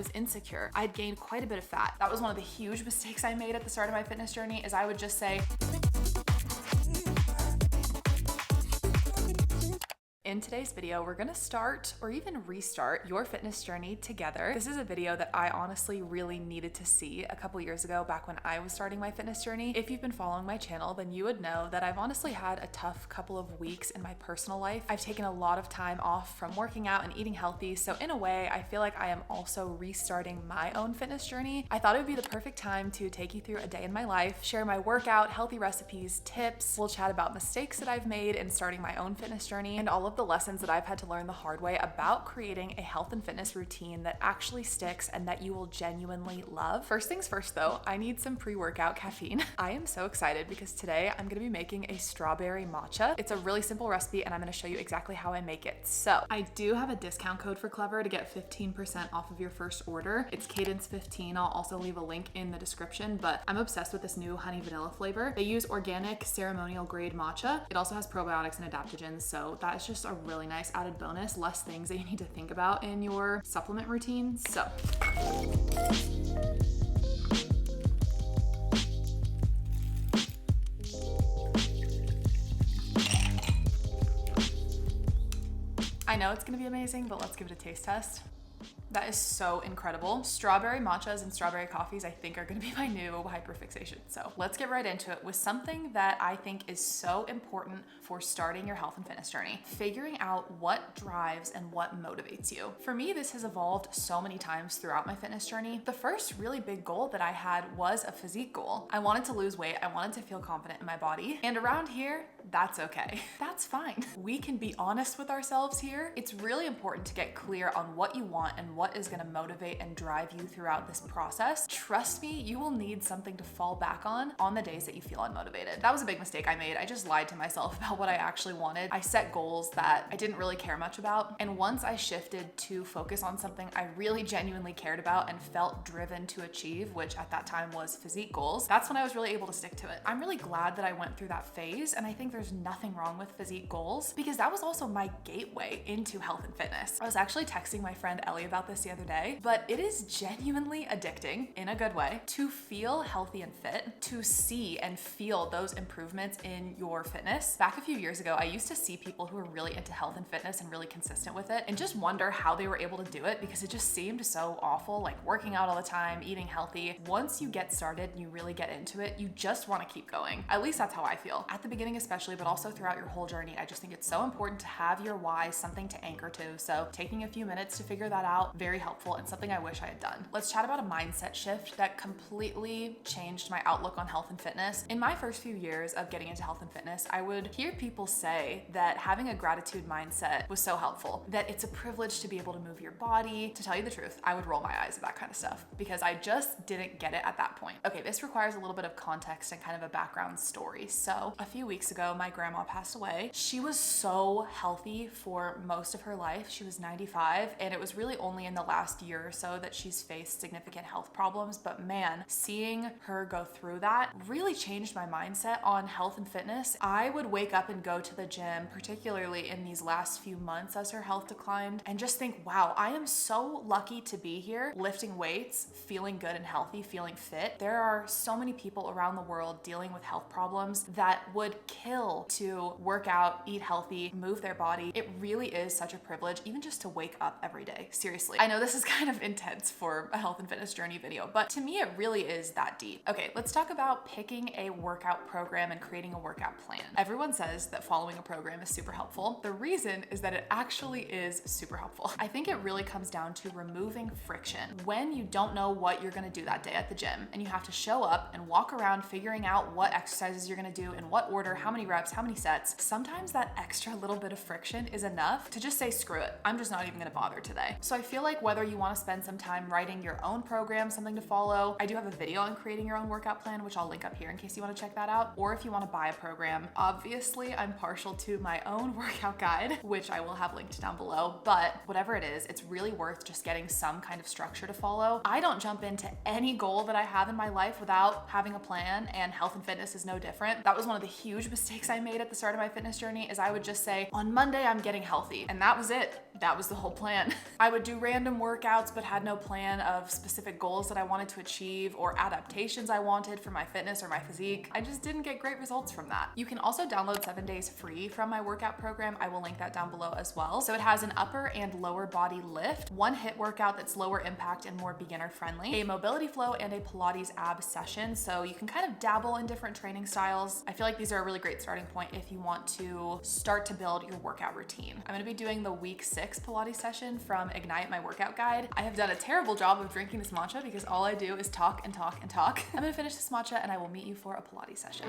was insecure. I'd gained quite a bit of fat. That was one of the huge mistakes I made at the start of my fitness journey, is I would just say, in today's video, we're gonna start or even restart your fitness journey together. This is a video that I honestly really needed to see a couple years ago, back when I was starting my fitness journey. If you've been following my channel, then you would know that I've honestly had a tough couple of weeks in my personal life. I've taken a lot of time off from working out and eating healthy, so in a way, I feel like I am also restarting my own fitness journey. I thought it would be the perfect time to take you through a day in my life, share my workout, healthy recipes, tips. We'll chat about mistakes that I've made in starting my own fitness journey and all of the lessons that I've had to learn the hard way about creating a health and fitness routine that actually sticks and that you will genuinely love. First things first though, I need some pre-workout caffeine. I am so excited because today I'm gonna be making a strawberry matcha. It's a really simple recipe and I'm gonna show you exactly how I make it. So I do have a discount code for Clever to get 15% off of your first order. It's Cadence15. I'll also leave a link in the description, but I'm obsessed with this new honey vanilla flavor. They use organic ceremonial grade matcha. It also has probiotics and adaptogens, so that is just a really nice added bonus, less things that you need to think about in your supplement routine. So I know it's gonna be amazing, but let's give it a taste test. That is so incredible. Strawberry matchas and strawberry coffees, I think, are gonna be my new hyperfixation. So let's get right into it with something that I think is so important for starting your health and fitness journey: figuring out what drives and what motivates you. For me, this has evolved so many times throughout my fitness journey. The first really big goal that I had was a physique goal. I wanted to lose weight. I wanted to feel confident in my body. And around here, that's okay. That's fine. We can be honest with ourselves here. It's really important to get clear on what you want and what is gonna motivate and drive you throughout this process. Trust me, you will need something to fall back on the days that you feel unmotivated. That was a big mistake I made. I just lied to myself about what I actually wanted. I set goals that I didn't really care much about. And once I shifted to focus on something I really genuinely cared about and felt driven to achieve, which at that time was physique goals, that's when I was really able to stick to it. I'm really glad that I went through that phase, and I think there's nothing wrong with physique goals because that was also my gateway into health and fitness. I was actually texting my friend Ellie about this the other day, but it is genuinely addicting in a good way to feel healthy and fit, to see and feel those improvements in your fitness. Back a few years ago, I used to see people who were really into health and fitness and really consistent with it and just wonder how they were able to do it because it just seemed so awful, like working out all the time, eating healthy. Once you get started and you really get into it, you just want to keep going. At least that's how I feel. At the beginning especially, but also throughout your whole journey, I just think it's so important to have your why, something to anchor to. So taking a few minutes to figure that out, very helpful and something I wish I had done. Let's chat about a mindset shift that completely changed my outlook on health and fitness. In my first few years of getting into health and fitness, I would hear people say that having a gratitude mindset was so helpful, that it's a privilege to be able to move your body. To tell you the truth, I would roll my eyes at that kind of stuff because I just didn't get it at that point. Okay, this requires a little bit of context and kind of a background story. So a few weeks ago, my grandma passed away. She was so healthy for most of her life. She was 95, and it was really only in the last year or so that she's faced significant health problems. But man, seeing her go through that really changed my mindset on health and fitness. I would wake up and go to the gym, particularly in these last few months as her health declined, and just think, wow, I am so lucky to be here lifting weights, feeling good and healthy, feeling fit. There are so many people around the world dealing with health problems that would kill to work out, eat healthy, move their body. It really is such a privilege, even just to wake up every day. Seriously. I know this is kind of intense for a health and fitness journey video, but to me, it really is that deep. Okay, let's talk about picking a workout program and creating a workout plan. Everyone says that following a program is super helpful. The reason is that it actually is super helpful. I think it really comes down to removing friction. When you don't know what you're gonna do that day at the gym and you have to show up and walk around figuring out what exercises you're gonna do, in what order, how many reps, how many sets, sometimes that extra little bit of friction is enough to just say, screw it, I'm just not even gonna bother today. So I feel like whether you wanna spend some time writing your own program, something to follow, I do have a video on creating your own workout plan, which I'll link up here in case you wanna check that out, or if you wanna buy a program. Obviously, I'm partial to my own workout guide, which I will have linked down below, but whatever it is, it's really worth just getting some kind of structure to follow. I don't jump into any goal that I have in my life without having a plan, and health and fitness is no different. That was one of the huge mistakes I made at the start of my fitness journey, is I would just say, on Monday, I'm getting healthy, and that was it. That was the whole plan. I would do random workouts but had no plan of specific goals that I wanted to achieve or adaptations I wanted for my fitness or my physique. I just didn't get great results from that. You can also download 7 days free from my workout program. I will link that down below as well. So it has an upper and lower body lift, one HIIT workout that's lower impact and more beginner friendly, a mobility flow, and a Pilates ab session. So you can kind of dabble in different training styles. I feel like these are a really great starting point if you want to start to build your workout routine. I'm gonna be doing the week 6 Pilates session from Ignite, my workout guide. I have done a terrible job of drinking this matcha because all I do is talk and talk and talk. I'm gonna finish this matcha and I will meet you for a Pilates session.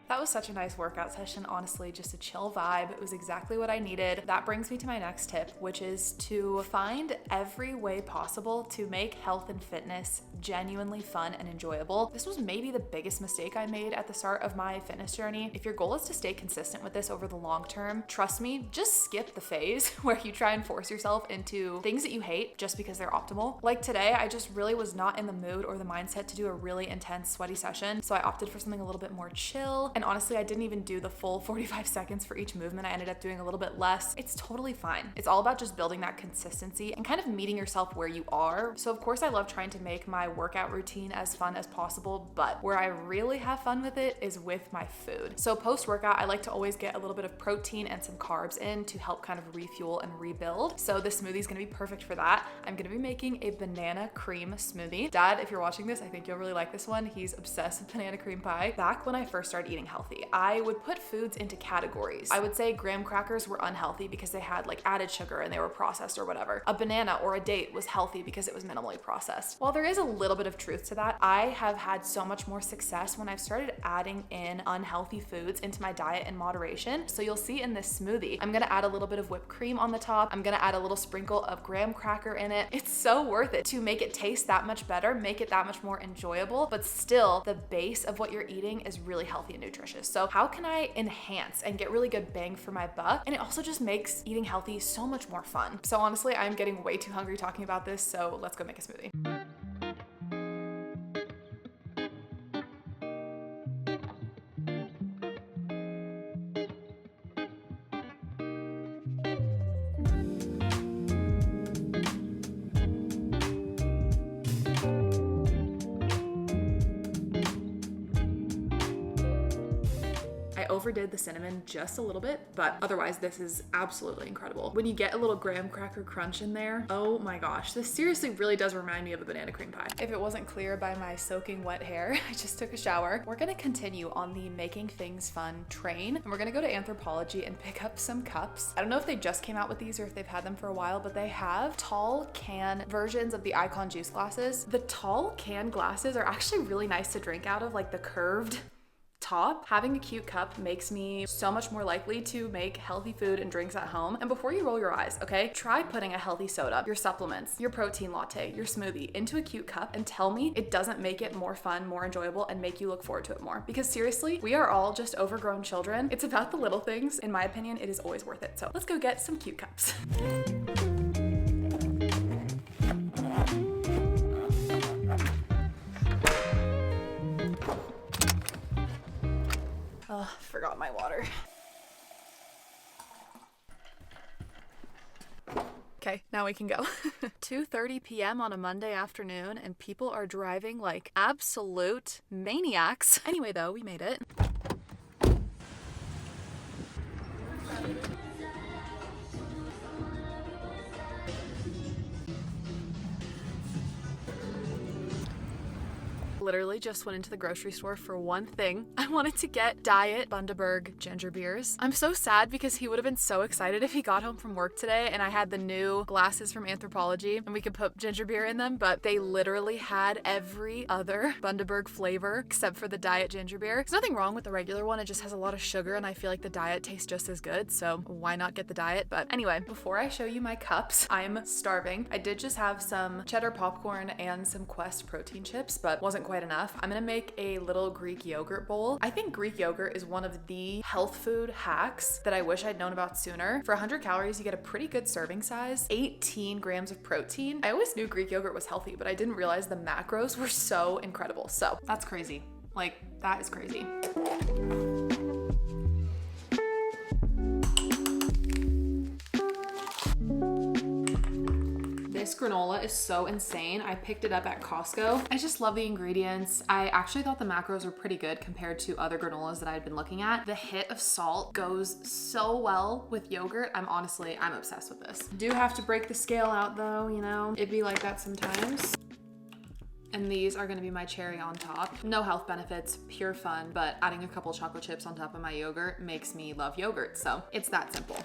That was such a nice workout session, honestly, just a chill vibe. It was exactly what I needed. That brings me to my next tip, which is to find every way possible to make health and fitness genuinely fun and enjoyable. This was maybe the biggest mistake I made at the start of my fitness journey. If your goal is to stay consistent with this over the long term, trust me, just skip the phase where you try and force yourself into things that you hate just because they're optimal. Like today, I just really was not in the mood or the mindset to do a really intense sweaty session, so I opted for something a little bit more chill. And honestly, I didn't even do the full 45 seconds for each movement. I ended up doing a little bit less. It's totally fine. It's all about just building that consistency and kind of meeting yourself where you are. So of course I love trying to make my workout routine as fun as possible, but where I really have fun with it is with my food. So post-workout, I like to always get a little bit of protein and some carbs in to help kind of refuel and rebuild. So this smoothie is gonna be perfect for that. I'm gonna be making a banana cream smoothie. Dad, if you're watching this, I think you'll really like this one. He's obsessed with banana cream pie. Back when I first started eating healthy, I would put foods into categories. I would say graham crackers were unhealthy because they had like added sugar and they were processed or whatever. A banana or a date was healthy because it was minimally processed. While there is a little bit of truth to that, I have had so much more success when I've started adding in unhealthy foods into my diet in moderation. So you'll see in this smoothie, I'm gonna add a little bit of whipped cream on the top. I'm gonna add a little sprinkle of graham cracker in it. It's so worth it to make it taste that much better, make it that much more enjoyable, but still the base of what you're eating is really healthy and nutritious. So how can I enhance and get really good bang for my buck? And it also just makes eating healthy so much more fun. So honestly, I'm getting way too hungry talking about this, so let's go make a smoothie. Overdid the cinnamon just a little bit, but otherwise this is absolutely incredible. When you get a little graham cracker crunch in there, oh my gosh, this seriously really does remind me of a banana cream pie. If it wasn't clear by my soaking wet hair, I just took a shower. We're gonna continue on the making things fun train, and we're gonna go to Anthropologie and pick up some cups. I don't know if they just came out with these or if they've had them for a while, but they have tall can versions of the Icon juice glasses. The tall can glasses are actually really nice to drink out of, like the curved top. Having a cute cup makes me so much more likely to make healthy food and drinks at home. And before you roll your eyes, okay, try putting a healthy soda, your supplements, your protein latte, your smoothie into a cute cup and tell me it doesn't make it more fun, more enjoyable, and make you look forward to it more. Because seriously, we are all just overgrown children. It's about the little things. In my opinion, it is always worth it. So let's go get some cute cups. Oh, forgot my water. Okay, now we can go. 2:30 p.m. on a Monday afternoon and people are driving like absolute maniacs. Anyway though, we made it. literally just went into the grocery store for one thing. I wanted to get Diet Bundaberg ginger beers. I'm so sad because he would have been so excited if he got home from work today and I had the new glasses from Anthropology and we could put ginger beer in them, but they literally had every other Bundaberg flavor except for the Diet ginger beer. There's nothing wrong with the regular one, it just has a lot of sugar and I feel like the Diet tastes just as good, so why not get the Diet? But anyway, before I show you my cups, I'm starving. I did just have some cheddar popcorn and some Quest protein chips, but wasn't quite enough. I'm gonna make a little Greek yogurt bowl. I think Greek yogurt is one of the health food hacks that I wish I'd known about sooner. For 100 calories, you get a pretty good serving size, 18 grams of protein. I always knew Greek yogurt was healthy, but I didn't realize the macros were so incredible. So that's crazy. Like, that is crazy. This granola is so insane. I picked it up at Costco. I just love the ingredients. I actually thought the macros were pretty good compared to other granolas that I had been looking at. The hit of salt goes so well with yogurt. I'm obsessed with this. Do have to break the scale out though, you know? It'd be like that sometimes. And these are gonna be my cherry on top. No health benefits, pure fun, but adding a couple chocolate chips on top of my yogurt makes me love yogurt. So it's that simple.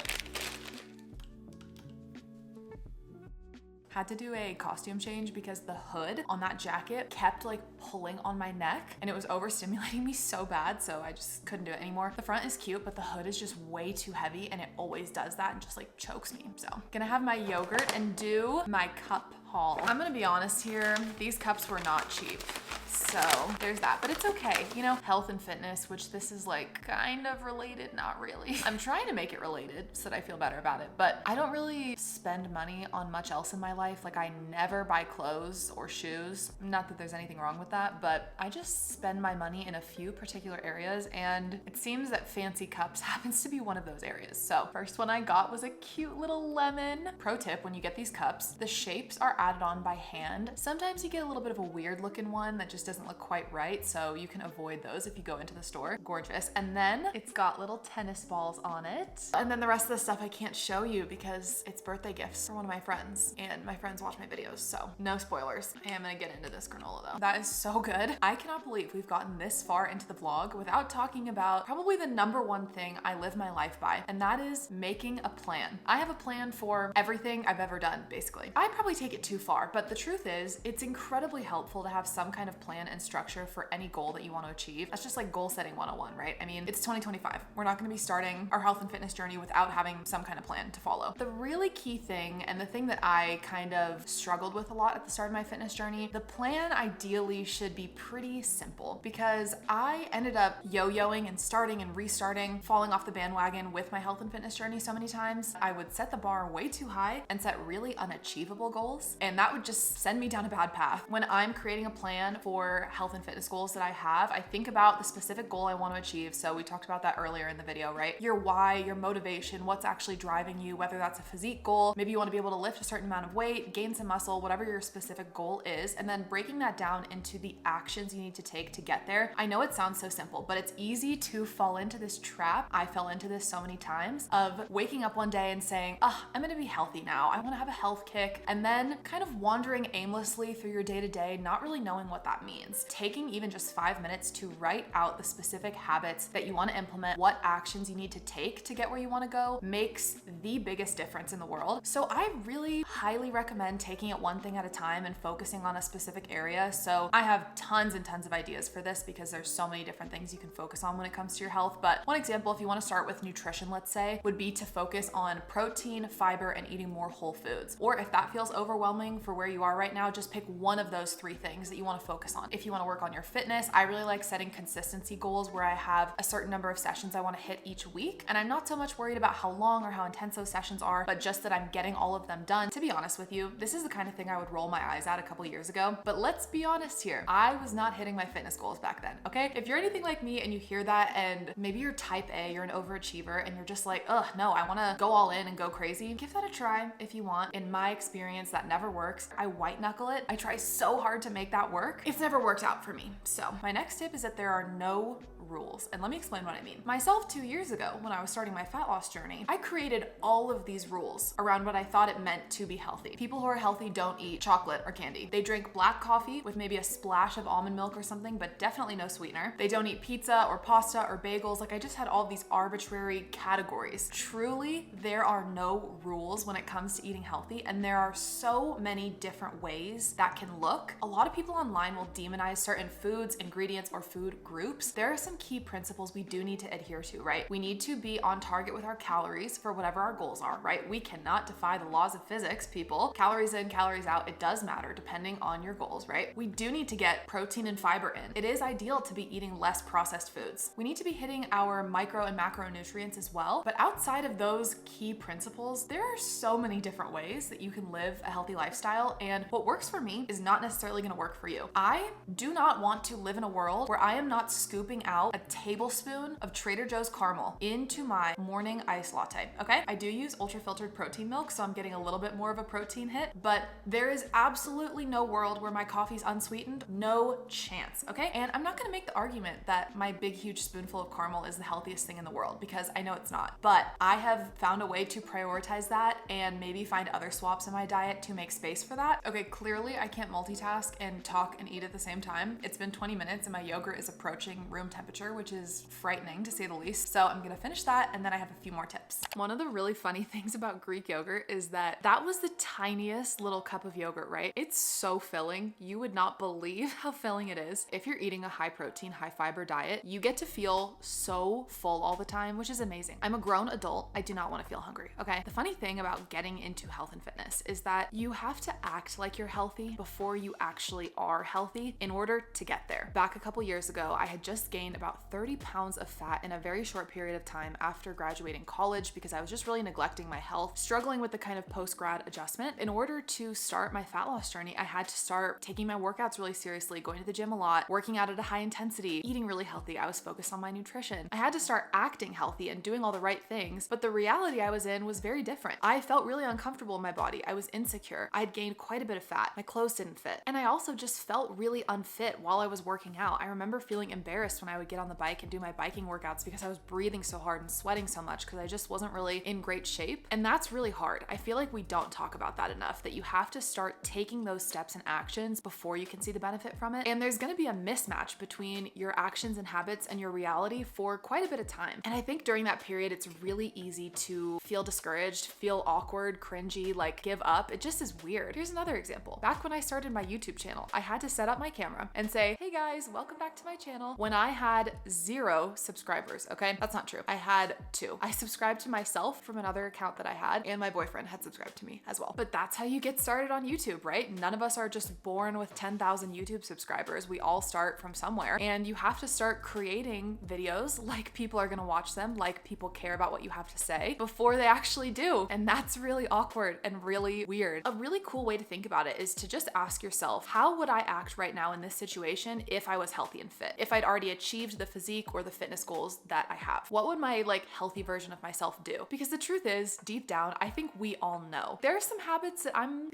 Had to do a costume change because the hood on that jacket kept like pulling on my neck and it was overstimulating me so bad, so I just couldn't do it anymore. The front is cute, but the hood is just way too heavy and it always does that and just like chokes me. So gonna have my yogurt and do my cup haul. I'm gonna be honest here, these cups were not cheap. So there's that, but it's okay. You know, health and fitness, which this is like kind of related, not really. I'm trying to make it related so that I feel better about it, but I don't really spend money on much else in my life. Like I never buy clothes or shoes. Not that there's anything wrong with that, but I just spend my money in a few particular areas and it seems that fancy cups happens to be one of those areas. So first one I got was a cute little lemon. Pro tip, when you get these cups, the shapes are added on by hand. Sometimes you get a little bit of a weird looking one that just doesn't look quite right, so you can avoid those if you go into the store. Gorgeous. And then it's got little tennis balls on it. And then the rest of the stuff I can't show you because it's birthday gifts for one of my friends and my friends watch my videos, so no spoilers. I am gonna get into this granola though. That is so good. I cannot believe we've gotten this far into the vlog without talking about probably the number one thing I live my life by, and that is making a plan. I have a plan for everything I've ever done, basically. I probably take it too far, but the truth is it's incredibly helpful to have some kind of plan and structure for any goal that you want to achieve. That's just like goal setting 101, right? I mean, it's 2025. We're not going to be starting our health and fitness journey without having some kind of plan to follow. The really key thing, and the thing that I kind of struggled with a lot at the start of my fitness journey, the plan ideally should be pretty simple because I ended up yo-yoing and starting and restarting, falling off the bandwagon with my health and fitness journey so many times. I would set the bar way too high and set really unachievable goals, and that would just send me down a bad path. When I'm creating a plan for health and fitness goals that I have, I think about the specific goal I want to achieve. So we talked about that earlier in the video, right? Your why, your motivation, what's actually driving you, whether that's a physique goal, maybe you want to be able to lift a certain amount of weight, gain some muscle, whatever your specific goal is, and then breaking that down into the actions you need to take to get there. I know it sounds so simple, but it's easy to fall into this trap. I fell into this so many times of waking up one day and saying, I'm gonna be healthy now. I want to have a health kick, and then kind of wandering aimlessly through your day-to-day, not really knowing what that means. Taking even just 5 minutes to write out the specific habits that you want to implement, what actions you need to take to get where you want to go, makes the biggest difference in the world. So I really highly recommend taking it one thing at a time and focusing on a specific area. So I have tons and tons of ideas for this because there's so many different things you can focus on when it comes to your health. But one example, if you want to start with nutrition, let's say, would be to focus on protein, fiber, and eating more whole foods. Or if that feels overwhelming for where you are right now, just pick one of those 3 things that you want to focus on. If you want to work on your fitness, I really like setting consistency goals where I have a certain number of sessions I want to hit each week. And I'm not so much worried about how long or how intense those sessions are, but just that I'm getting all of them done. To be honest with you, this is the kind of thing I would roll my eyes at a couple years ago. But let's be honest here, I was not hitting my fitness goals back then, okay? If you're anything like me and you hear that and maybe you're type A, you're an overachiever, and you're just like, no, I want to go all in and go crazy, give that a try if you want. In my experience, that never works. I white knuckle it. I try so hard to make that work. It's never worked out for me. So my next tip is that there are no rules. And let me explain what I mean. Myself 2 years ago, when I was starting my fat loss journey, I created all of these rules around what I thought it meant to be healthy. People who are healthy don't eat chocolate or candy. They drink black coffee with maybe a splash of almond milk or something, but definitely no sweetener. They don't eat pizza or pasta or bagels. Like, I just had all these arbitrary categories. Truly, there are no rules when it comes to eating healthy, and there are so many different ways that can look. A lot of people online will demonize certain foods, ingredients, or food groups. There are some key principles we do need to adhere to, right? We need to be on target with our calories for whatever our goals are, right? We cannot defy the laws of physics, people. Calories in, calories out, it does matter depending on your goals, right? We do need to get protein and fiber in. It is ideal to be eating less processed foods. We need to be hitting our micro and macronutrients as well. But outside of those key principles, there are so many different ways that you can live a healthy lifestyle. And what works for me is not necessarily going to work for you. I do not want to live in a world where I am not scooping out a tablespoon of Trader Joe's caramel into my morning iced latte, okay? I do use ultra filtered protein milk, so I'm getting a little bit more of a protein hit, but there is absolutely no world where my coffee's unsweetened. No chance, okay? And I'm not gonna make the argument that my big, huge spoonful of caramel is the healthiest thing in the world, because I know it's not. But I have found a way to prioritize that and maybe find other swaps in my diet to make space for that. Okay, clearly I can't multitask and talk and eat at the same time. It's been 20 minutes and my yogurt is approaching room temperature, which is frightening to say the least. So I'm gonna finish that, and then I have a few more tips. One of the really funny things about Greek yogurt is that was the tiniest little cup of yogurt, right? It's so filling. You would not believe how filling it is. If you're eating a high protein, high fiber diet, you get to feel so full all the time, which is amazing. I'm a grown adult. I do not want to feel hungry, okay? The funny thing about getting into health and fitness is that you have to act like you're healthy before you actually are healthy in order to get there. Back a couple years ago, I had just gained about 30 pounds of fat in a very short period of time after graduating college because I was just really neglecting my health, struggling with the kind of post-grad adjustment. In order to start my fat loss journey, I had to start taking my workouts really seriously, going to the gym a lot, working out at a high intensity, eating really healthy. I was focused on my nutrition. I had to start acting healthy and doing all the right things, but the reality I was in was very different. I felt really uncomfortable in my body. I was insecure. I had gained quite a bit of fat. My clothes didn't fit. And I also just felt really unfit while I was working out. I remember feeling embarrassed when I would get on the bike and do my biking workouts because I was breathing so hard and sweating so much because I just wasn't really in great shape. And that's really hard. I feel like we don't talk about that enough, that you have to start taking those steps and actions before you can see the benefit from it. And there's gonna be a mismatch between your actions and habits and your reality for quite a bit of time. And I think during that period, it's really easy to feel discouraged, feel awkward, cringy, like give up. It just is weird. Here's another example. Back when I started my YouTube channel, I had to set up my camera and say, hey guys, welcome back to my channel, when I had 0 subscribers, okay? That's not true. I had 2. I subscribed to myself from another account that I had, and my boyfriend had subscribed to me as well. But that's how you get started on YouTube, right? None of us are just born with 10,000 YouTube subscribers. We all start from somewhere, and you have to start creating videos like people are gonna watch them, like people care about what you have to say before they actually do. And that's really awkward and really weird. A really cool way to think about it is to just ask yourself, how would I act right now in this situation if I was healthy and fit? If I'd already achieved the physique or the fitness goals that I have? What would my healthy version of myself do? Because the truth is, deep down, I think we all know. There are some habits that I'm,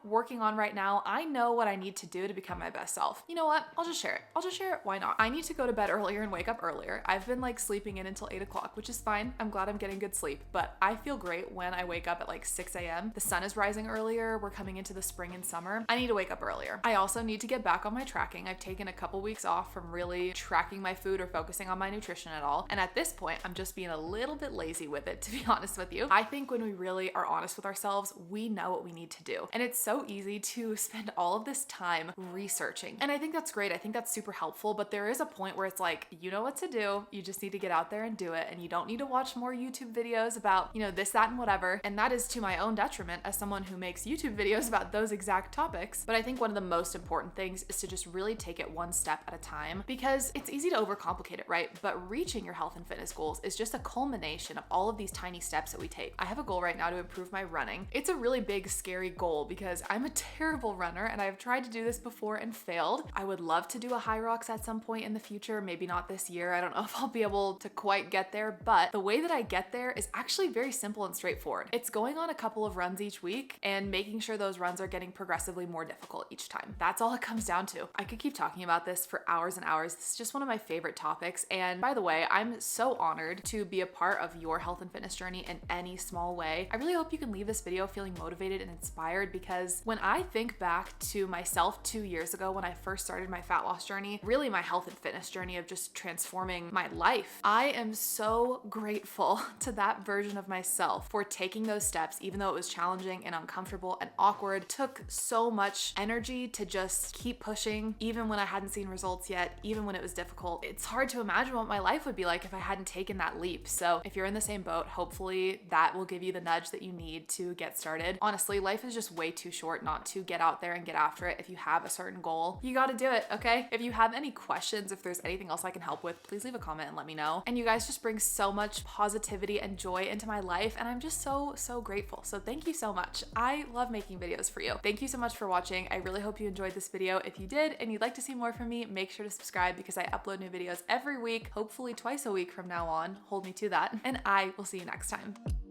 working on right now. I know what I need to do to become my best self. You know what? I'll just share it. Why not? I need to go to bed earlier and wake up earlier. I've been sleeping in until 8 o'clock, which is fine. I'm glad I'm getting good sleep, but I feel great when I wake up at 6 a.m. The sun is rising earlier. We're coming into the spring and summer. I need to wake up earlier. I also need to get back on my tracking. I've taken a couple weeks off from really tracking my food or focusing on my nutrition at all. And at this point, I'm just being a little bit lazy with it, to be honest with you. I think when we really are honest with ourselves, we know what we need to do. And it's so easy to spend all of this time researching. And I think that's great. I think that's super helpful, but there is a point where it's you know what to do. You just need to get out there and do it. And you don't need to watch more YouTube videos about, this, that, and whatever. And that is to my own detriment as someone who makes YouTube videos about those exact topics. But I think one of the most important things is to just really take it one step at a time, because it's easy to overcomplicate it, right? But reaching your health and fitness goals is just a culmination of all of these tiny steps that we take. I have a goal right now to improve my running. It's a really big, scary goal because I'm a terrible runner and I've tried to do this before and failed. I would love to do a high rocks at some point in the future, maybe not this year. I don't know if I'll be able to quite get there, but the way that I get there is actually very simple and straightforward. It's going on a couple of runs each week and making sure those runs are getting progressively more difficult each time. That's all it comes down to. I could keep talking about this for hours and hours. This is just one of my favorite favorite topics. And by the way, I'm so honored to be a part of your health and fitness journey in any small way. I really hope you can leave this video feeling motivated and inspired, because when I think back to myself 2 years ago when I first started my fat loss journey, really my health and fitness journey of just transforming my life, I am so grateful to that version of myself for taking those steps, even though it was challenging and uncomfortable and awkward. It took so much energy to just keep pushing, even when I hadn't seen results yet, even when it was difficult. It's hard to imagine what my life would be like if I hadn't taken that leap. So if you're in the same boat, hopefully that will give you the nudge that you need to get started. Honestly, life is just way too short not to get out there and get after it. If you have a certain goal, you got to do it, okay? If you have any questions, if there's anything else I can help with, please leave a comment and let me know. And you guys just bring so much positivity and joy into my life, and I'm just so grateful. So thank you so much. I love making videos for you. Thank you so much for watching. I really hope you enjoyed this video. If you did and you'd like to see more from me, make sure to subscribe, because I upload new videos every week, hopefully twice a week from now on. Hold me to that. And I will see you next time.